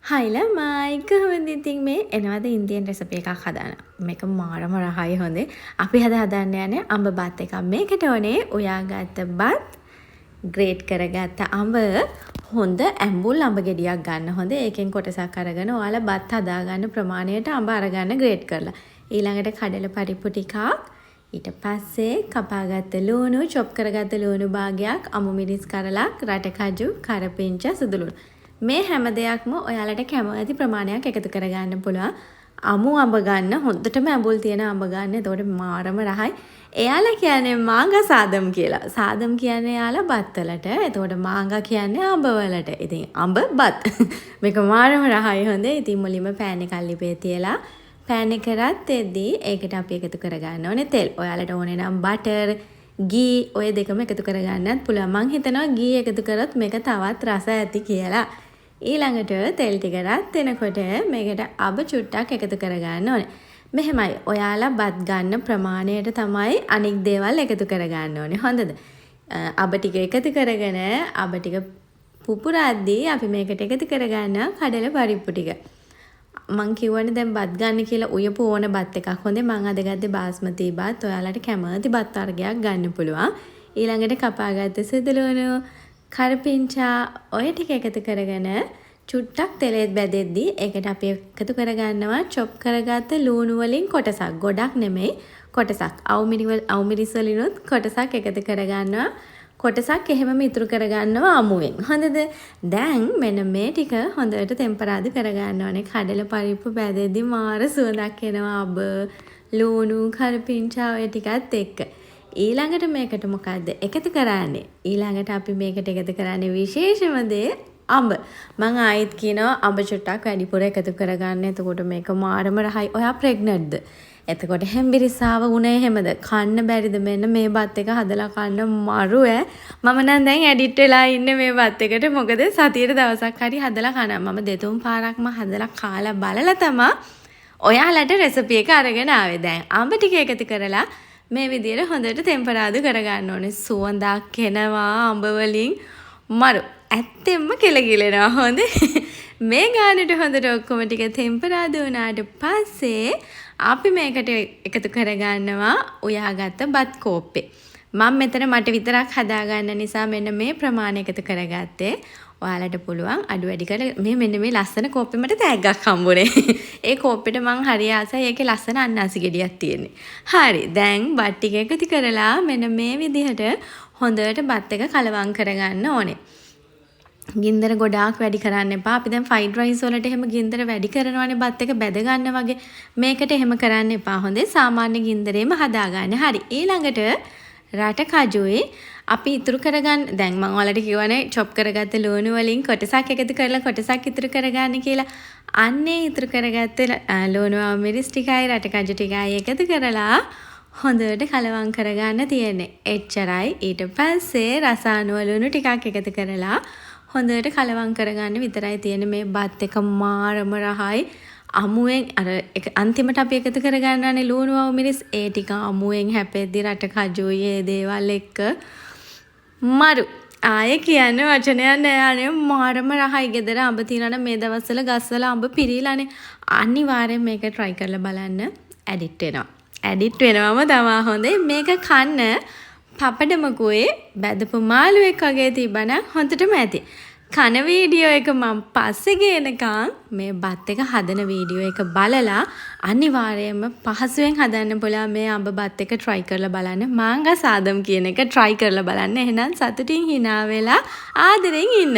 හයි ළමයි කොහොමද ඉතින් මේ එනවද ඉන්දියන් රෙසිපි එකක් හදාන්න. මේක මාරම රහයි හොඳේ. අපි හදන්න යන්නේ අඹ බත් එකක්. මේකට ඕනේ උයාගත්ත බත්, ග්‍රේට් කරගත්ත අඹ, හොඳ ඇඹුල් අඹ ගෙඩියක් ගන්න. හොඳේ. ඒකෙන් කොටසක් අරගෙන ඔයාලා බත් හදාගන්න ප්‍රමාණයට අඹ අරගන්න ග්‍රේට් කරලා. ඊළඟට කඩල පරිප්පු ටිකක්, ඊට පස්සේ කපාගත්ත ලුණු, චොප් කරගත්ත ලුණු භාගයක්, අමු මිරිස් කරලක්, රට කජු, කරපිංචා, සුදුලුණු. මේ හැම දෙයක්ම ඔයාලට කැමති ප්‍රමාණයක් එකතු කරගන්න පුළුවන්. අමු අඹ ගන්න, හොඳටම ඇඹුල් තියෙන අඹ ගන්න. එතකොට මාරම රහයි. එයාලා කියන්නේ මාංගා සාදම් කියලා. සාදම් කියන්නේ එයාලා බත් වලට. එතකොට මාංගා කියන්නේ අඹ වලට. ඉතින් අඹ බත්. මේක මාරම රහයි හොඳේ. ඉතින් මුලින්ම පෑන් එක අල්ලිපේ තියලා පෑන් එක රත් වෙද්දී ඒකට අපි එකතු කරගන්න ඕනේ තෙල්. ඔයාලට ඕනේ නම් බටර්, ගී ඔය දෙකම එකතු කරගන්නත් පුළුවන්. මං හිතනවා ගී එකතු කරොත් මේක තවත් රස ඇති කියලා. ඊළඟට තෙල් ටික රත් වෙනකොට මේකට අබ චුට්ටක් එකතු කරගන්න ඕනේ. මෙහෙමයි. ඔයාලා බත් ගන්න ප්‍රමාණයට තමයි අනික් දේවල් එකතු කරගන්න ඕනේ. හොඳද? අබ ටික එකතු කරගෙන අබ ටික පුපුරද්දී අපි මේකට එකතු කරගන්න කඩල පරිප්පු ටික. මං කියවනේ දැන් බත් ගන්න කියලා උයපු ඕන බත් එකක්. හොඳේ මං අද ගත්තේ බාස්මති බත්. ඔයාලට කැමති බත් වර්ගයක් ගන්න පුළුවන්. ඊළඟට කපාගත්ත සුදුලුණු, කරපිංචා ඔය ටික එකතු කරගෙන චුට්ටක් තෙලෙත් බැදෙද්දී ඒකට අපි එකතු කරගන්නවා චොප් කරගත්ත ලුණු වලින් කොටසක්. ගොඩක් නෙමෙයි කොටසක්. අවුමිරිස් වලිනුත් කොටසක් එකතු කරගන්නවා. කොටසක් එහෙමම ඉතුරු කරගන්නවා අමුවෙන්. හොඳද? දැන් මෙන්න මේ ටික හොඳට ටෙම්පරාදු කරගන්න ඕනේ. කඩල පරිප්පු බැදෙද්දී මාර සුවඳක් එනවා. අබ, ලුණු, කරපිංචා ඔය ටිකත් එක්ක. ඊළඟට මේකට මොකද්ද එකතු කරන්නේ? ඊළඟට අපි මේකට එකතු කරන්නේ විශේෂම දේ අඹ. මම ආයෙත් කියනවා අඹ චුට්ටක් වැඩිපුර එකතු කරගන්න. එතකොට මේක මාරම රහයි. ඔයා ප්‍රෙග්නන්ට්ද? එතකොට හෙම්බිරිස්සාව උනේ එහෙමද? කන්න බැරිද? මෙන්න මේ බත් එක හදලා කන්න මරු ඈ. මම නම් දැන් ඇඩික්ට් වෙලා ඉන්නේ මේ බත් එකට. මොකද සතියේ දවසක් හරි හදලා කනවා. මම දෙතුන් පාරක්ම හදලා කාලා බලලා තමයි ඔයාලට රෙසිපි එක අරගෙන ආවේ. දැන් අඹ ටික එකතු කරලා මේ විදියට හොඳට ටෙම්පරාදු කරගන්න ඕනේ. සුවඳක් එනවා අඹ වලින් මරු. ඇත්තෙන්ම කෙලගිලෙනවා හොඳේ. මේ ගානට හොඳට ඔක්කොම ටික ටෙම්පරාදු වුණාට පස්සේ අපි මේකට එකතු කරගන්නවා උයාගත්ත බත් කෝප්පේ. මම මෙතන මට විතරක් හදාගන්න නිසා මෙන්න මේ ප්‍රමාණය එකතු කරගත්තේ. ඔයාලට පුළුවන් අඩු වැඩි කරලා මෙන්න මේ ලස්සන කෝප්පේ මට තෑග්ගක් හම්බුනේ. ඒ කෝප්පෙට මං හරි ආසයි. ඒකේ ලස්සන අන්නාසි ගෙඩියක් තියෙන්නේ. හරි. දැන් බත් ටික එකතු කරලා මෙන්න මේ විදිහට හොඳට බත් එක කලවම් කරගන්න ඕනේ. ගින්දර ගොඩාක් වැඩි කරන්න එපා. අපි දැන් ෆ්‍රයිඩ් රයිස් වලට එහෙම ගින්දර වැඩි කරනවානේ බත් එක බැද ගන්න වගේ. මේකට එහෙම කරන්න එපා. හොඳේ සාමාන්‍ය ගින්දරේම හදාගන්න. හරි. ඊළඟට රට කජුවේ අපි ඉතුරු කරගන්න දැන් මම ඔයාලට කියවනේ චොප් කරගත්ත ලුණු වලින් කොටසක් එකතු කරලා කොටසක් ඉතුරු කරගන්න කියලා. අන්නේ ඉතුරු කරගත්ත ලුණු මිරිස් ටිකයි රට කජු ටිකයි එකතු කරලා හොඳට කලවම් කරගන්න තියෙන්නේ. එච්චරයි. ඊට පස්සේ රස අනුව ලුණු ටිකක් එකතු කරලා හොඳට කලවම් කරගන්න විතරයි තියෙන්නේ. මේ බත් එක මාරම රහයි. අමුවෙන් අර අන්තිමට අපි එකතු කරගන්නනේ ලුණු වව මිරිස් ඒ ටික අමුවෙන් හැපෙද්දි රට කජුයි ඒ දේවල් එක්ක මරු. ආයේ කියන්න වචනයක් නෑ. අනේ මාරම රහයි. ගෙදර අඹ තියනනම් මේ දවස්වල ගස්වල අඹ පිරීලානේ. අනිවාර්යෙන් මේක try කරලා බලන්න. ඇඩික්ට් වෙනවා. ඇඩික්ට් වෙනවම තමයි හොඳේ. මේක කන්න පපඩමකුවේ බැදපු මාළුවෙක් වගේ තිබ්බනම් හොඳටම ඇති. කන වීඩියෝ එක මම පස්සේ ගේනකම් මේ බත් එක හදන වීඩියෝ එක බලලා අනිවාර්යයෙන්ම පහසුවෙන් හදන්න පුළුවන් මේ අඹ බත් එක try කරලා බලන්න. මාංගා සාදම් කියන එක try කරලා බලන්න. එහෙනම් සතුටින් hina වෙලා ආදරෙන් ඉන්න.